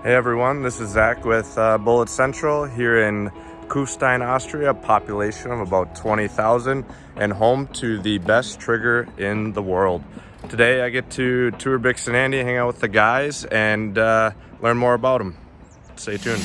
Hey everyone, this is Zach with Bullet Central here in Kufstein, Austria, population of about 20,000 and home to the best trigger in the world. Today I get to tour Bix'N Andy, hang out with the guys, and learn more about them. Stay tuned.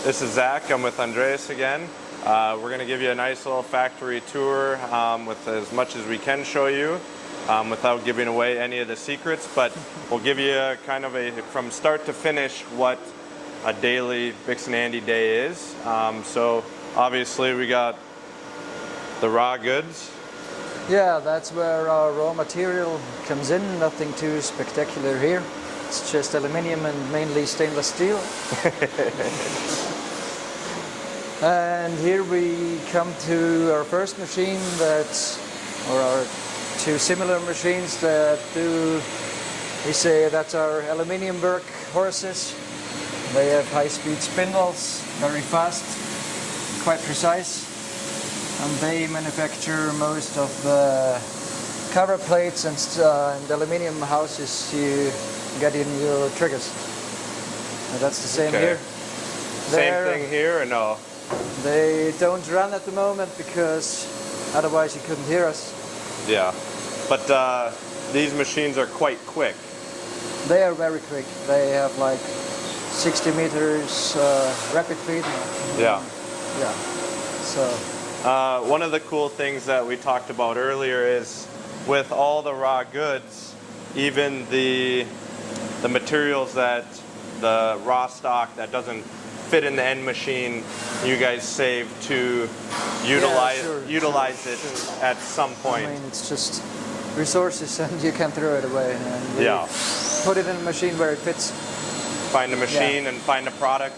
This is Zach. I'm with Andreas again. We're going to give you a nice little factory tour with as much as we can show you without giving away any of the secrets, but we'll give you a kind of a from start to finish what a daily Bix'N Andy day is. So obviously we got the raw goods. Yeah, that's where our raw material comes in. Nothing too spectacular here. It's just aluminium and mainly stainless steel. And here we come to our first machine or our two similar machines that we say that's our aluminium work horses. They have high-speed spindles, very fast, quite precise. And they manufacture most of the cover plates and aluminium houses you get in your triggers. And that's the same here. Same thing here or no? They don't run at the moment because otherwise you couldn't hear us. Yeah, but these machines are quite quick. They are very quick. They have like 60 meters rapid feed. Yeah. Yeah. So. One of the cool things that we talked about earlier is with all the raw goods, even the materials that the raw stock that doesn't fit in the end machine, you guys save to utilize it at some point. I mean, it's just resources and you can throw it away. And we put it in a machine where it fits. Find a machine and find a product,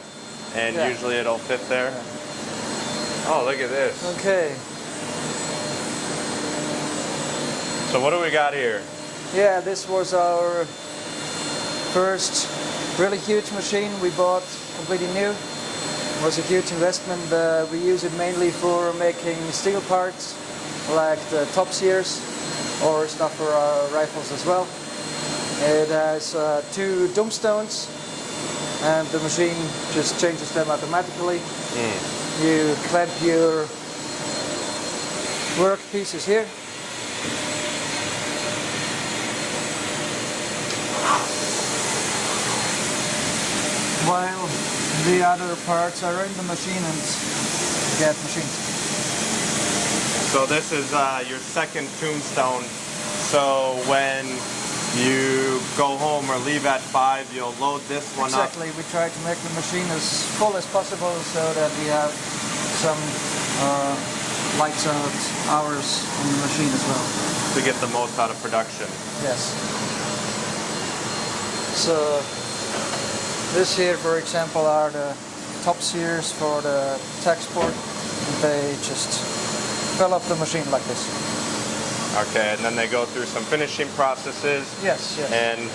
and usually it'll fit there. Yeah. Oh, look at this. Okay. So what do we got here? Yeah, this was our first really huge machine we bought, completely new. It was a huge investment. We use it mainly for making steel parts, like the top sears, or stuff for our rifles as well. It has two dump stones, and the machine just changes them automatically. You clamp your work pieces here. While the other parts are in the machine and get machined. So this is your second tombstone. So when you go home or leave at 5, you'll load this one up. Exactly. We try to make the machine as full as possible so that we have some lights out hours in the machine as well. To get the most out of production. Yes. So this here, for example, are the top sears for the tax port. They just fell off the machine like this. Okay, and then they go through some finishing processes. Yes, yes. And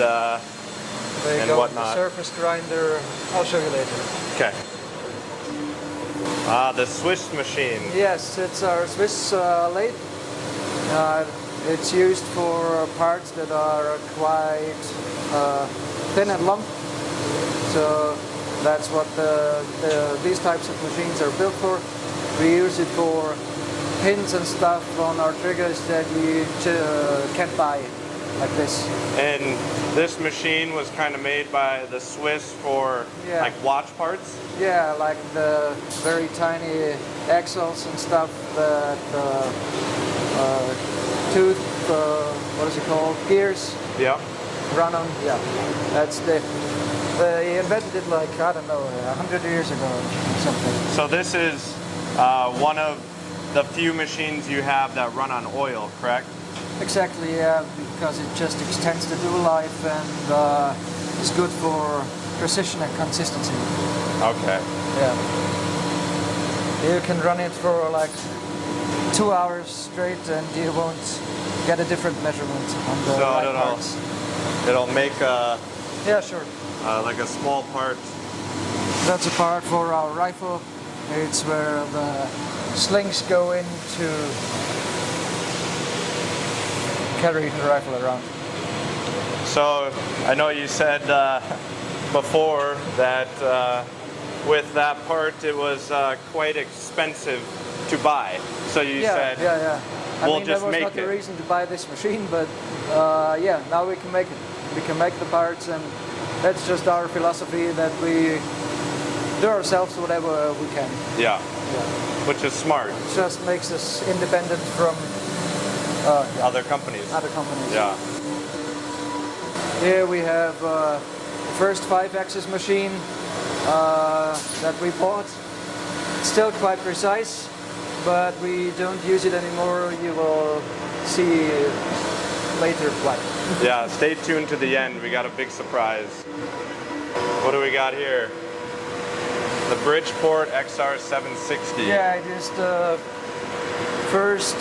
they go whatnot. To the surface grinder. I'll show you later. Okay. The Swiss machine. Yes, it's our Swiss lathe. It's used for parts that are quite thin and long. So that's what these types of machines are built for. We use it for pins and stuff on our triggers that you can't buy like this. And this machine was kind of made by the Swiss for Yeah. like watch parts. Yeah, like the very tiny axles and stuff that tooth, what is it called? Gears Yeah. run on. Yeah, that's they invented it like, I don't know, 100 years ago or something. So this is one of the few machines you have that run on oil, correct? Exactly, yeah, because it just extends the dual life and is good for precision and consistency. Okay. Yeah. You can run it for like 2 hours straight and you won't get a different measurement on the So right parts. it'll make a Yeah, sure. like a small part. That's a part for our rifle. It's where the slings go in to carry the rifle around. So I know you said before that with that part it was quite expensive to buy. So you said yeah. we'll I mean, just that was make not the it. reason to buy this machine, but yeah, now we can make it. We can make the parts, and that's just our philosophy that we do ourselves whatever we can. Yeah, Yeah. which is smart. It just makes us independent from Other companies. other companies. Yeah. Here we have the first 5-axis machine that we bought. It's still quite precise, but we don't use it anymore. You will see later why. Yeah, stay tuned to the end. We got a big surprise. What do we got here? The Bridgeport XR760. Yeah, it is the first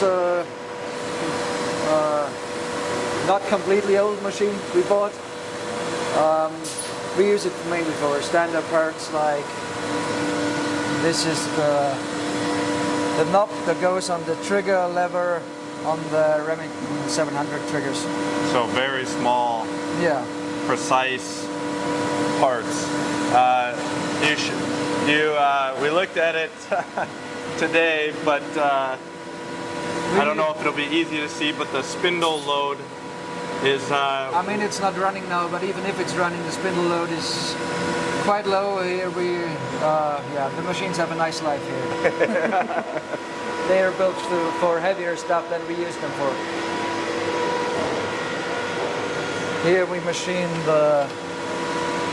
not completely old machine we bought. We use it mainly for standard parts, like this is the knob that goes on the trigger lever on the Remington 700 triggers. So very small, Yeah. precise parts. We looked at it today, but I don't know if it'll be easy to see, but the spindle load is I mean, it's not running now, but even if it's running, the spindle load is quite low. Here yeah, the machines have a nice life here. They are built for heavier stuff than we use them for. Here we machine the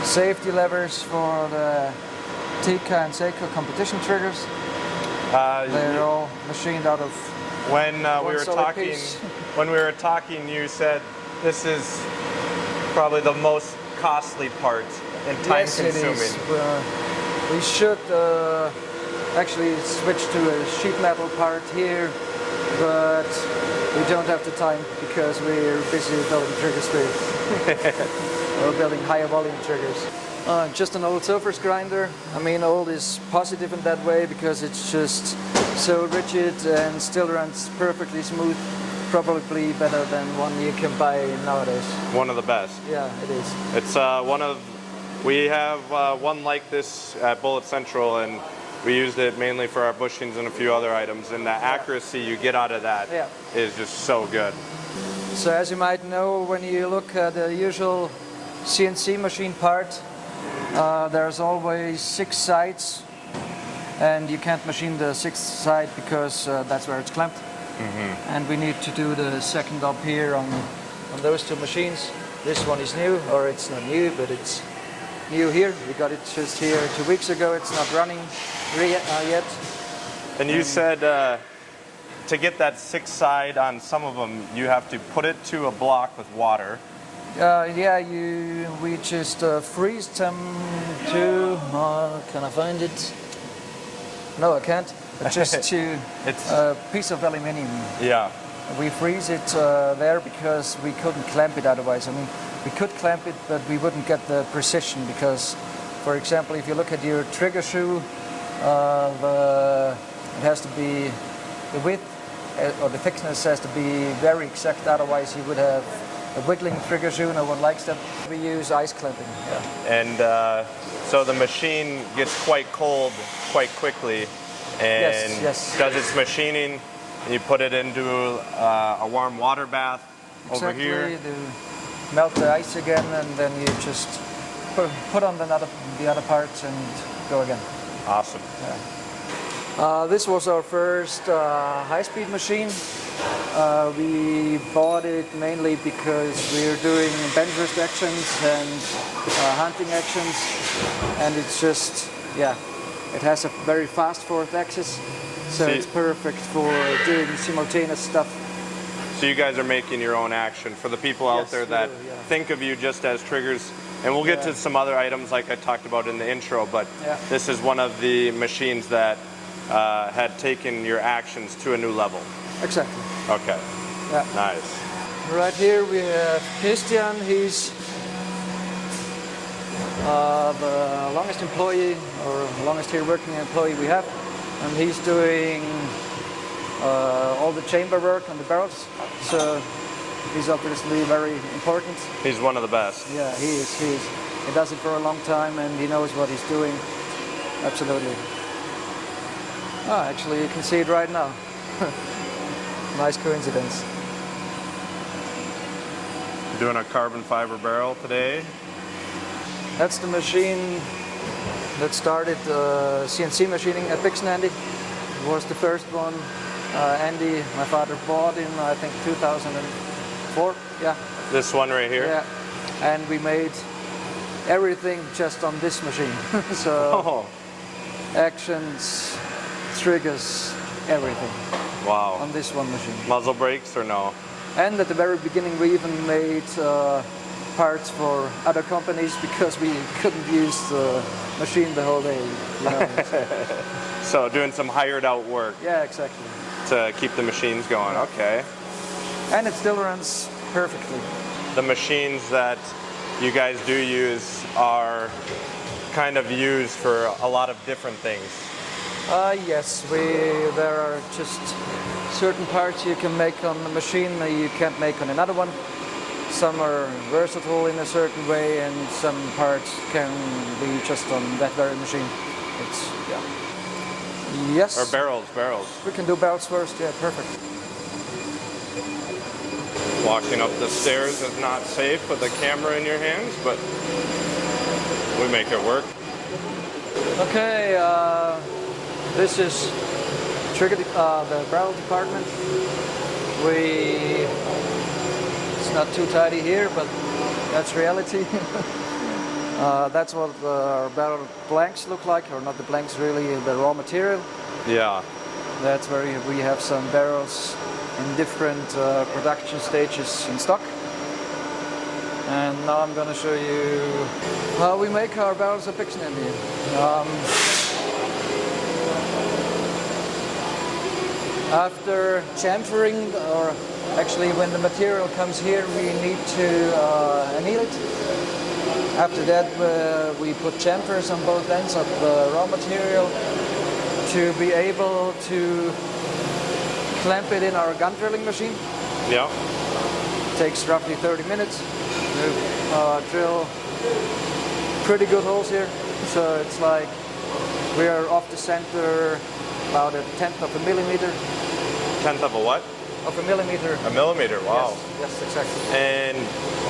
safety levers for the Tikka and Seiko competition triggers. They're all machined out of when we one were solid talking. piece. When we were talking, you said this is probably the most costly part and time Yes, consuming. it is. We should actually switch to a sheet metal part here, but we don't have the time because we're busy building trigger speed. We're building higher volume triggers. Just an old surface grinder. I mean, old is positive in that way because it's just so rigid and still runs perfectly smooth. Probably better than one you can buy nowadays. One of the best. Yeah, it is. It's we have one like this at Bullet Central, and we used it mainly for our bushings and a few other items, and the accuracy you get out of that is just so good. So as you might know, when you look at the usual CNC machine part, there's always 6 sides, and you can't machine the 6th side because that's where it's clamped. And we need to do the second up here on those 2 machines. This one is new, or it's not new, but it's new here. We got it just here 2 weeks ago. It's not running yet. And you said to get that 6th side on some of them, you have to put it to a block with water. Yeah, we just freeze them to. Can I find it? No, I can't. Just to a piece of aluminium. Yeah. We freeze it there because we couldn't clamp it otherwise. I mean, we could clamp it, but we wouldn't get the precision because, for example, if you look at your trigger shoe, it has to be the width or the thickness has to be very exact. Otherwise, you would have a wiggling trigger shoe. No one likes that. We use ice clamping. Yeah. And so the machine gets quite cold quite quickly. And yes. does its machining, and you put it into a warm water bath, over exactly. here. To melt the ice again, and then you just put on the other parts and go again. Awesome. This was our first high-speed machine. We bought it mainly because we were doing bench rest actions and hunting actions, and it's just, yeah, it has a very fast fourth axis, so it's perfect for doing simultaneous stuff. So you guys are making your own action for the people out there that think of you just as triggers. And we'll get to some other items like I talked about in the intro, but this is one of the machines that had taken your actions to a new level. Exactly. Okay. Yeah. Nice. Right here we have Christian. He's the longest employee or longest here working employee we have, and he's doing all the chamber work on the barrels. So he's obviously very important. He's one of the best. Yeah, he is. He does it for a long time and he knows what he's doing. Absolutely. Oh, actually, you can see it right now. Nice coincidence. Doing a carbon fiber barrel today. That's the machine that started CNC machining at Bix'N Andy. It was the first one Andy, my father, bought in, I think, 2004. Yeah. This one right here? Yeah. And we made everything just on this machine. So actions, triggers, everything. Wow. On this one machine. Muzzle brakes or no? And at the very beginning we even made parts for other companies because we couldn't use the machine the whole day. You know? So doing some hired out work. Yeah, exactly. To keep the machines going, okay. And it still runs perfectly. The machines that you guys do use are kind of used for a lot of different things. Yes, there are just certain parts you can make on the machine that you can't make on another one. Some are versatile in a certain way, and some parts can be just on that very machine. It's, yeah. Yes. Or barrels. We can do barrels first, yeah, perfect. Walking up the stairs is not safe with a camera in your hands, but we make it work. Okay, this is the barrel department. It's not too tidy here, but that's reality. That's what our barrel blanks look like, or not the blanks really, the raw material. Yeah. That's where we have some barrels in different production stages in stock. And now I'm going to show you how we make our barrels at Bix'N Andy. After chamfering, or actually when the material comes here, we need to anneal it. After that, we put chamfers on both ends of the raw material to be able to clamp it in our gun drilling machine. Yeah. It takes roughly 30 minutes. We drill pretty good holes here, so it's like we are off the center about a tenth of a millimeter. Tenth of a what? Of a millimeter. A millimeter, wow. Yes, exactly. And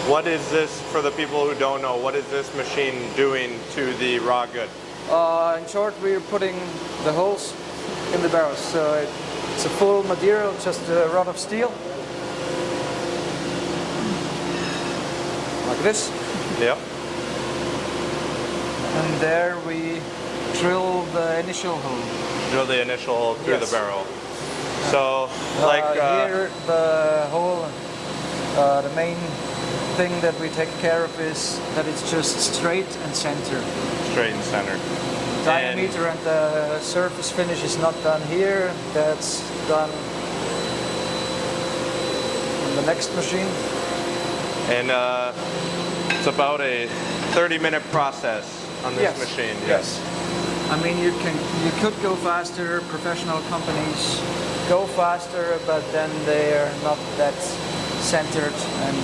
what is this, for the people who don't know, what is this machine doing to the raw good? In short, we're putting the holes in the barrels, so it's a full material, just a rod of steel. Like this. Yeah. And there we drill the initial hole. Drill the initial hole through the barrel. So, like... here, the hole, the main thing that we take care of is that it's just straight and center. Straight and center. Diameter and the surface finish is not done here. That's done on the next machine. And it's about a 30-minute process on this machine. Yes. I mean, you could go faster. Professional companies go faster, but then they're not that centered, and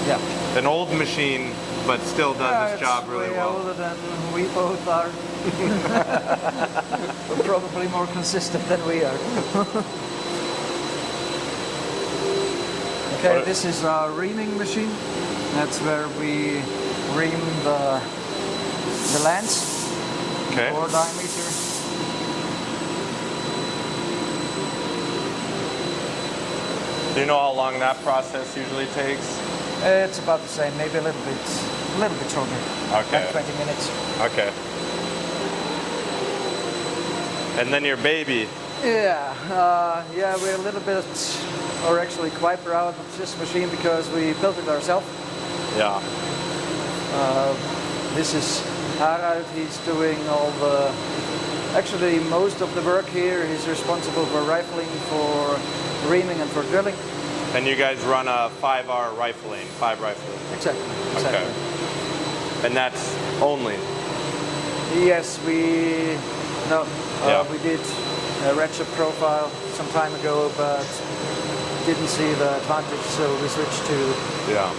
yeah. An old machine, but still does its job really well. Older than we both are. But probably more consistent than we are. Okay, this is our reaming machine. That's where we ream the lens, Okay. or diameter. Do you know how long that process usually takes? It's about the same, maybe a little bit shorter. Okay. Like 20 minutes. Okay. And then your baby. Yeah, yeah, we're a little bit, or actually quite proud of this machine because we built it ourselves. Yeah. This is Harald. He's doing all the, actually most of the work here. He's responsible for rifling, for reaming, and for drilling. And you guys run a 5R rifling, 5 rifling. Exactly. Okay. And that's only. Yes, we Yeah. we did a ratchet profile some time ago, but didn't see the advantage, so we switched to Yeah.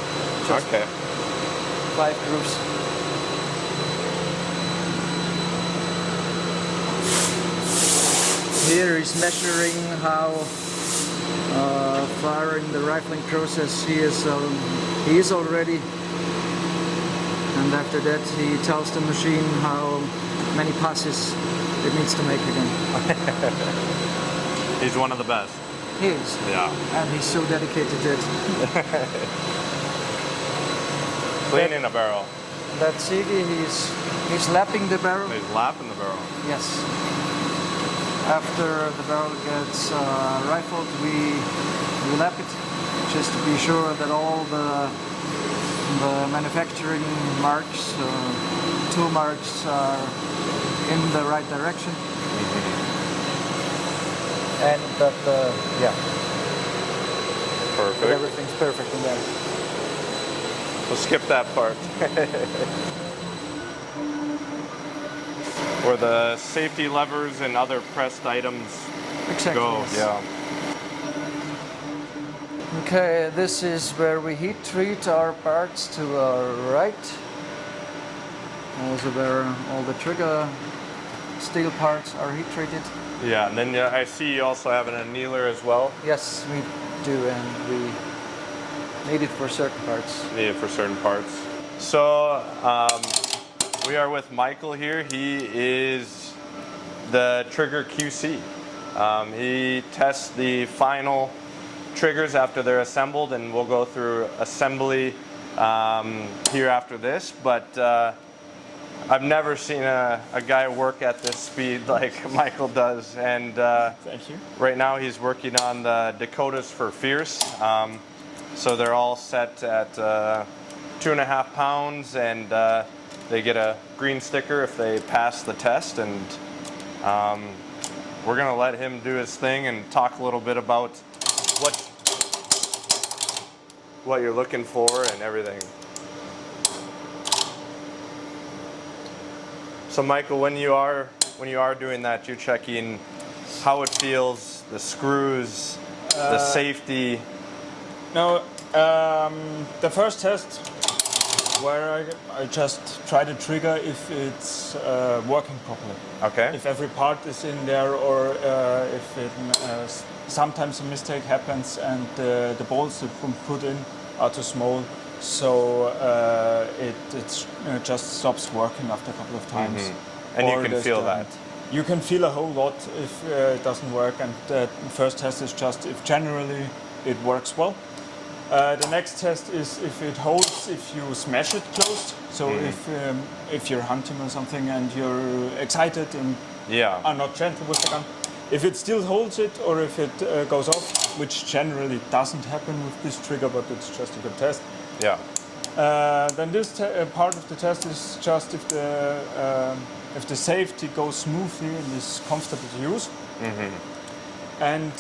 Just- Okay. 5 grooves. Here he's measuring how far in the rifling process he is already, and after that he tells the machine how many passes it needs to make again. He's one of the best. He is, Yeah. and he's so dedicated to it. Cleaning a barrel. That's Sigi, he's lapping the barrel. He's lapping the barrel. Yes. After the barrel gets rifled, we lap it just to be sure that all the manufacturing marks, tool marks, are in the right direction. And that, yeah, Perfect. that everything's perfect in there. We'll skip that part. Where the safety levers and other pressed items Exactly. go. Yes. Yeah. Okay, this is where we heat treat our parts to our right. Also where all the trigger steel parts are heat treated. Yeah, and then I see you also have an annealer as well. Yes, we do, and we need it for certain parts. Need it for certain parts. So we are with Michael here. He is the trigger QC. He tests the final triggers after they're assembled, and we'll go through assembly here after this. But I've never seen a guy work at this speed like Michael does. And Thank you. right now he's working on the Dakotas for Fierce. So they're all set at 2.5 pounds, and they get a green sticker if they pass the test. And we're gonna let him do his thing and talk a little bit about what you're looking for and everything. So Michael, when you are doing that, you're checking how it feels, the screws, the safety. No, the first test where I just try to trigger if it's working properly. Okay. If every part is in there, or if it, sometimes a mistake happens and the bolts that we put in are too small, so it just stops working after a couple of times. Mm-hmm. And Or you can there's feel the- that. You can feel a whole lot if it doesn't work, and the first test is just if generally it works well. The next test is if it holds, if you smash it closed. So if you're hunting or something and you're excited and Yeah. are not gentle with the gun, if it still holds it or if it goes off, which generally doesn't happen with this trigger, but it's just a good test. Yeah. Then this part of the test is just if the safety goes smoothly and is comfortable to use. And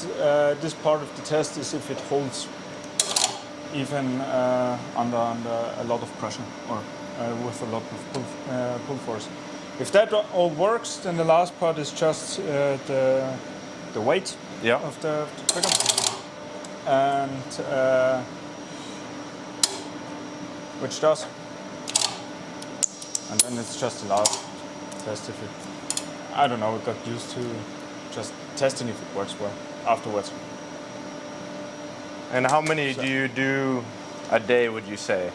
this part of the test is if it holds even under a lot of pressure or with a lot of pull force. If that all works, then the last part is just the weight Yeah. of the trigger. And which does. And then it's just the last test if it, I don't know, it got used to just testing if it works well afterwards. And how many do you do a day, would you say?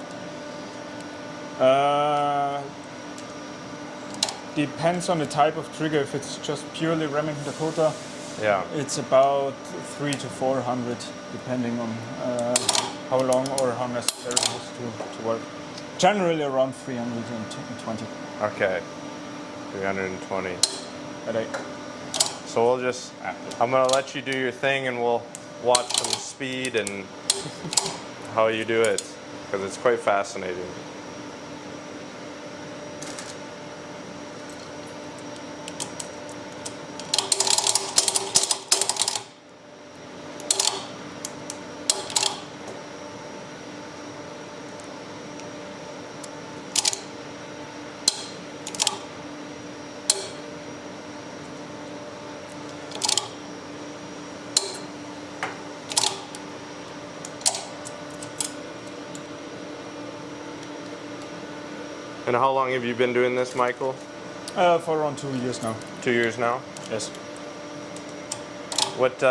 Depends on the type of trigger. If it's just purely Remington Dakota, Yeah. it's about 300 to 400, depending on how long or how necessary it is to work. Generally around 320 Okay. 320 a day. So we'll just, I'm gonna let you do your thing and we'll watch some speed and how you do it, because it's quite fascinating. And how long have you been doing this, Michael? For around 2 years now. 2 years now? Yes. What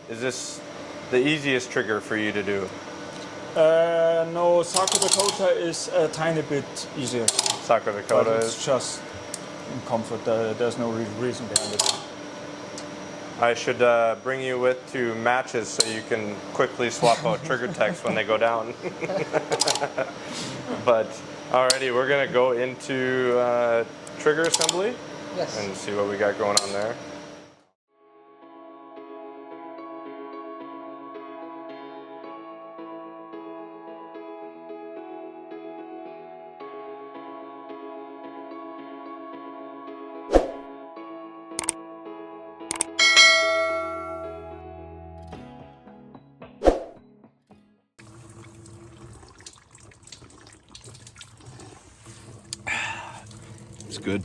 is this the easiest trigger for you to do? No, Sakura Dakota is a tiny bit easier. Sakura Dakota But is? it's just in comfort. There's no reason behind it. I should bring you with to matches so you can quickly swap out trigger techs when they go down. But alrighty, we're gonna go into trigger assembly Yes. and see what we got going on there. It's good.